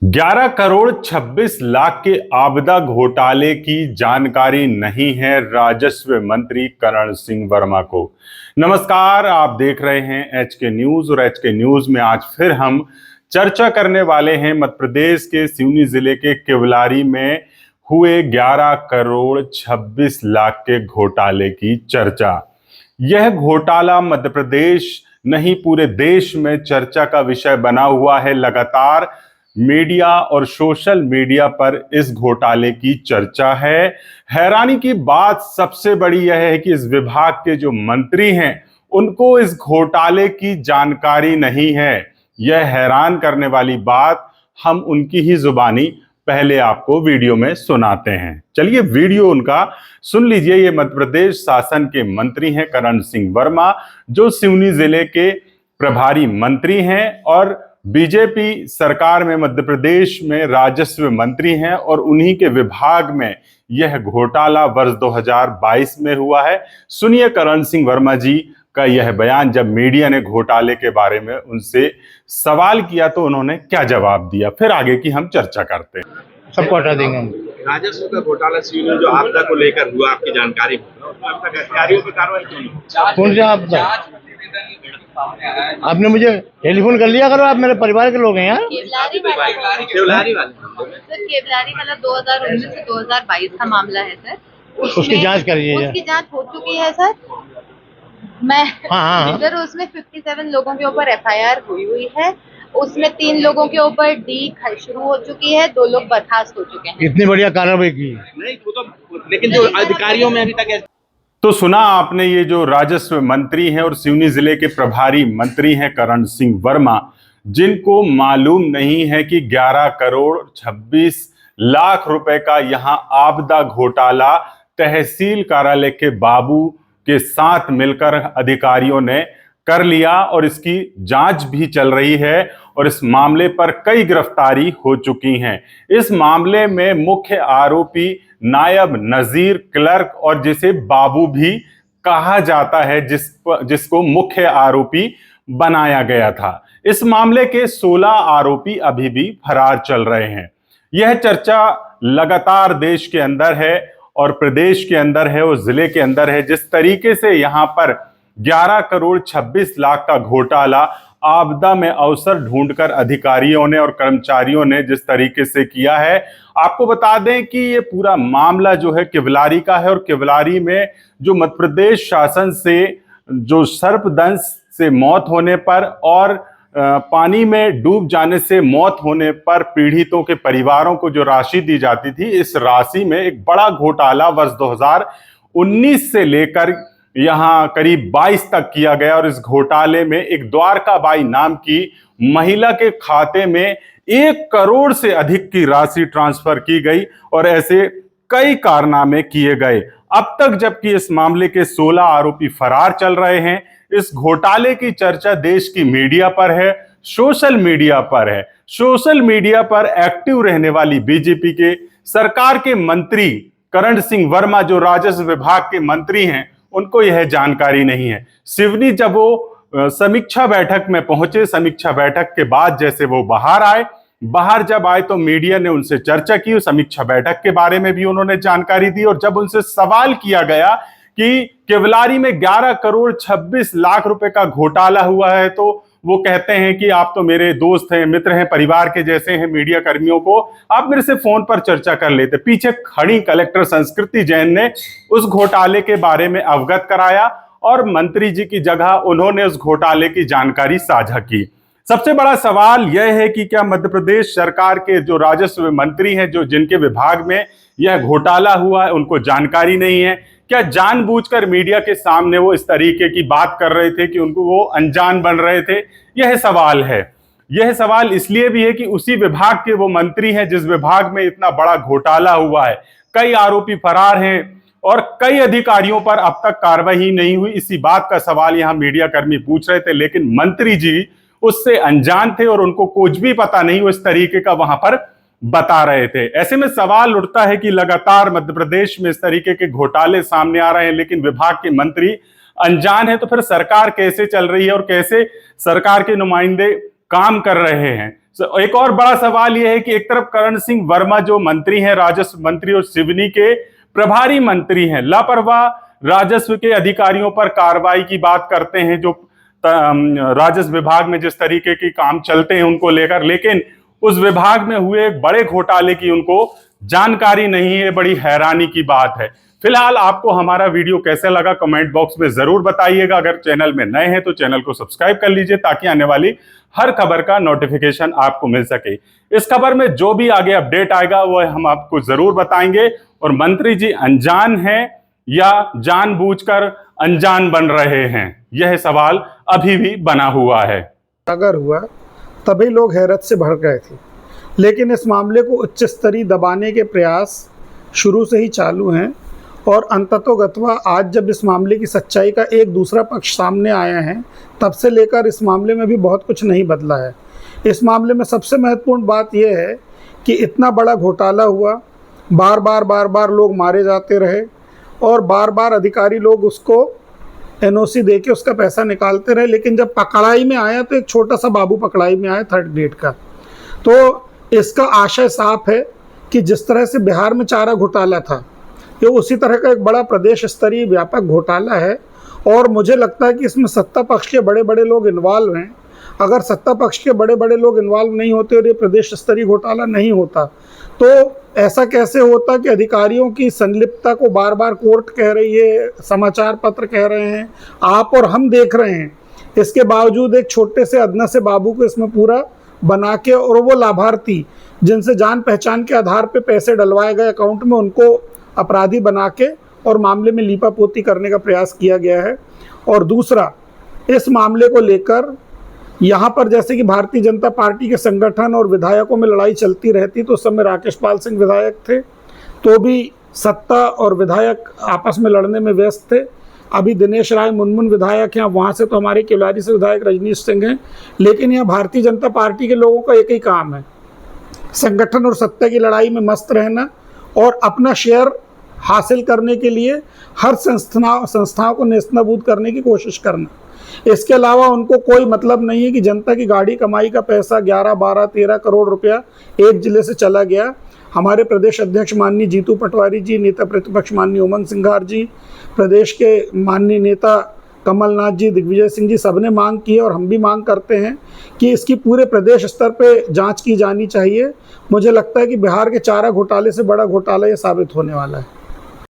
11 करोड़ 26 लाख के आपदा घोटाले की जानकारी नहीं है राजस्व मंत्री करण सिंह वर्मा को। नमस्कार, आप देख रहे हैं एच के न्यूज और एच के न्यूज में आज फिर हम चर्चा करने वाले हैं मध्य प्रदेश के सिवनी जिले के केवलारी में हुए 11 करोड़ 26 लाख के घोटाले की चर्चा। यह घोटाला मध्य प्रदेश नहीं पूरे देश में चर्चा का विषय बना हुआ है। लगातार मीडिया और सोशल मीडिया पर इस घोटाले की चर्चा है। हैरानी की बात सबसे बड़ी यह है कि इस विभाग के जो मंत्री हैं उनको इस घोटाले की जानकारी नहीं है। यह हैरान करने वाली बात हम उनकी ही जुबानी पहले आपको वीडियो में सुनाते हैं। चलिए वीडियो उनका सुन लीजिए। ये मध्य प्रदेश शासन के मंत्री हैं करण सिंह वर्मा, जो सिवनी जिले के प्रभारी मंत्री हैं और बीजेपी सरकार में मध्य प्रदेश में राजस्व मंत्री हैं और उन्हीं के विभाग में यह घोटाला वर्ष 2022 में हुआ है। सुनिए करण सिंह वर्मा जी का यह बयान, जब मीडिया ने घोटाले के बारे में उनसे सवाल किया तो उन्होंने क्या जवाब दिया, फिर आगे की हम चर्चा करते हैं। सबको हटा देंगे हम। राजस्व का घोटाला सिवनी जो आपदा को लेकर हुआ, आपकी जानकारी अधिकारियों की कार्रवाई क्यों नहीं? कौन से आपदा? आपने मुझे टेलीफोन कर लिया करो, आप मेरे परिवार के लोग हैं यार। केवलारी वाले सर, केवलारी वाला 2019 से 2022 का मामला है सर। उसकी जांच करिए। उसकी जांच हो चुकी है सर। मैं हाँ। सर उसमें 57 लोगों के ऊपर एफआईआर हुई है। उसमें 3 लोगों के ऊपर डी शुरू हो चुकी है, 2 लोग बर्खास्त हो चुके हैं। इतनी बढ़िया कार्रवाई की नहीं वो तो, लेकिन जो अधिकारियों में अभी तक तो सुना आपने, ये जो राजस्व मंत्री हैं और सिवनी जिले के प्रभारी मंत्री हैं करण सिंह वर्मा, जिनको मालूम नहीं है कि 11 करोड़ 26 लाख रुपए का यहां आपदा घोटाला तहसील कार्यालय के बाबू के साथ मिलकर अधिकारियों ने कर लिया और इसकी जांच भी चल रही है और इस मामले पर कई गिरफ्तारी हो चुकी हैं। इस मामले में मुख्य आरोपी नायब नजीर क्लर्क और जिसे बाबू भी कहा जाता है, जिसको मुख्य आरोपी बनाया गया था। इस मामले के 16 आरोपी अभी भी फरार चल रहे हैं। यह चर्चा लगातार देश के अंदर है और प्रदेश के अंदर है और जिले के अंदर है। जिस तरीके से यहां पर 11 करोड़ 26 लाख का घोटाला आपदा में अवसर ढूंढकर अधिकारियों ने और कर्मचारियों ने जिस तरीके से किया है, आपको बता दें कि ये पूरा मामला जो है केवलारी का है और केवलारी में जो मध्य प्रदेश शासन से जो सर्पदंश से मौत होने पर और पानी में डूब जाने से मौत होने पर पीड़ितों के परिवारों को जो राशि दी जाती थी, इस राशि में एक बड़ा घोटाला वर्ष 2019 से लेकर यहां करीब 22 तक किया गया और इस घोटाले में एक द्वारकाबाई नाम की महिला के खाते में 1 करोड़ से अधिक की राशि ट्रांसफर की गई और ऐसे कई कारनामे किए गए। अब तक जबकि इस मामले के 16 आरोपी फरार चल रहे हैं, इस घोटाले की चर्चा देश की मीडिया पर है, सोशल मीडिया पर है। सोशल मीडिया पर एक्टिव रहने वाली बीजेपी के सरकार के मंत्री करण सिंह वर्मा, जो राजस्व विभाग के मंत्री हैं, उनको यह जानकारी नहीं है। सिवनी जब वो समीक्षा बैठक में पहुंचे, समीक्षा बैठक के बाद जैसे वो बाहर जब आए तो मीडिया ने उनसे चर्चा की, समीक्षा बैठक के बारे में भी उन्होंने जानकारी दी और जब उनसे सवाल किया गया कि केवलारी में 11 करोड़ 26 लाख रुपए का घोटाला हुआ है, तो वो कहते हैं कि आप तो मेरे दोस्त हैं, मित्र हैं, परिवार के जैसे हैं, मीडिया कर्मियों को आप मेरे से फोन पर चर्चा कर लेते। पीछे खड़ी कलेक्टर संस्कृति जैन ने उस घोटाले के बारे में अवगत कराया और मंत्री जी की जगह उन्होंने उस घोटाले की जानकारी साझा की। सबसे बड़ा सवाल यह है कि क्या मध्य प्रदेश सरकार के जो राजस्व मंत्री हैं, जो जिनके विभाग में यह घोटाला हुआ है, उनको जानकारी नहीं है? क्या जानबूझकर मीडिया के सामने वो इस तरीके की बात कर रहे थे कि उनको वो अनजान बन रहे थे? यह सवाल है। यह सवाल इसलिए भी है कि उसी विभाग के वो मंत्री हैं जिस विभाग में इतना बड़ा घोटाला हुआ है, कई आरोपी फरार हैं और कई अधिकारियों पर अब तक कार्रवाई नहीं हुई। इसी बात का सवाल यहां मीडिया कर्मी पूछ रहे थे, लेकिन मंत्री जी उससे अनजान थे और उनको कुछ भी पता नहीं, वो इस तरीके का वहां पर बता रहे थे। ऐसे में सवाल उठता है कि लगातार मध्य प्रदेश में इस तरीके के घोटाले सामने आ रहे हैं, लेकिन विभाग के मंत्री अनजान है, तो फिर सरकार कैसे चल रही है और कैसे सरकार के नुमाइंदे काम कर रहे हैं? एक और बड़ा सवाल यह है कि एक तरफ करण सिंह वर्मा जो मंत्री हैं, राजस्व मंत्री और सिवनी के प्रभारी मंत्री हैं, लापरवाह राजस्व के अधिकारियों पर कार्रवाई की बात करते हैं, जो राजस्व विभाग में जिस तरीके के काम चलते हैं उनको लेकर, लेकिन उस विभाग में हुए बड़े घोटाले की उनको जानकारी नहीं है। बड़ी हैरानी की बात है। फिलहाल आपको हमारा वीडियो कैसे लगा कमेंट बॉक्स में जरूर बताइएगा। अगर चैनल में नए हैं तो चैनल को सब्सक्राइब कर लीजिए ताकि आने वाली हर खबर का नोटिफिकेशन आपको मिल सके। इस खबर में जो भी आगे अपडेट आएगा वह हम आपको जरूर बताएंगे। और मंत्री जी अनजान हैं या जानबूझकर अनजान बन रहे हैं, यह सवाल अभी भी बना हुआ है। अगर हुआ तभी लोग हैरत से भर गए थे, लेकिन इस मामले को उच्च स्तरीय दबाने के प्रयास शुरू से ही चालू हैं और अंततोगत्वा आज जब इस मामले की सच्चाई का एक दूसरा पक्ष सामने आया है, तब से लेकर इस मामले में भी बहुत कुछ नहीं बदला है। इस मामले में सबसे महत्वपूर्ण बात यह है कि इतना बड़ा घोटाला हुआ, बार बार लोग मारे जाते रहे और बार बार अधिकारी लोग उसको एनओसी दे के उसका पैसा निकालते रहे, लेकिन जब पकड़ाई में आया तो एक छोटा सा बाबू पकड़ाई में आया 3rd ग्रेड का। तो इसका आशय साफ है कि जिस तरह से बिहार में चारा घोटाला था, ये उसी तरह का एक बड़ा प्रदेश स्तरीय व्यापक घोटाला है। और मुझे लगता है कि इसमें सत्ता पक्ष के बड़े बड़े लोग इन्वॉल्व हैं। अगर सत्ता पक्ष के बड़े बड़े लोग इन्वॉल्व नहीं होते और ये प्रदेश स्तरीय घोटाला नहीं होता, तो ऐसा कैसे होता कि अधिकारियों की संलिप्तता को बार बार कोर्ट कह रही है, समाचार पत्र कह रहे हैं, आप और हम देख रहे हैं। इसके बावजूद एक छोटे से अदना से बाबू को इसमें पूरा बना के और वो लाभार्थी जिनसे जान पहचान के आधार पे पैसे डलवाए गए अकाउंट में, उनको अपराधी बना के और मामले में लीपापोती करने का प्रयास किया गया है। और दूसरा, इस मामले को लेकर यहाँ पर जैसे कि भारतीय जनता पार्टी के संगठन और विधायकों में लड़ाई चलती रहती, तो उस समय राकेश पाल सिंह विधायक थे, तो भी सत्ता और विधायक आपस में लड़ने में व्यस्त थे। अभी दिनेश राय मुनमुन विधायक हैं, वहाँ से तो हमारे केवलारी से विधायक रजनीश सिंह हैं, लेकिन यहाँ भारतीय जनता पार्टी के लोगों का एक ही काम है, संगठन और सत्ता की लड़ाई में मस्त रहना और अपना शेयर हासिल करने के लिए हर संस्थाओं को नेस्तनाबूद करने की कोशिश करना। इसके अलावा उनको कोई मतलब नहीं है कि जनता की गाड़ी कमाई का पैसा 11, 12, 13 करोड़ रुपया एक जिले से चला गया। हमारे प्रदेश अध्यक्ष माननीय जीतू पटवारी जी, नेता प्रतिपक्ष माननीय उमंग सिंघार जी, प्रदेश के माननीय नेता कमलनाथ जी, दिग्विजय सिंह जी, सबने मांग की है और हम भी मांग करते हैं कि इसकी पूरे प्रदेश स्तर पे जांच की जानी चाहिए। मुझे लगता है कि बिहार के चारा घोटाले से बड़ा घोटाला ये साबित होने वाला है।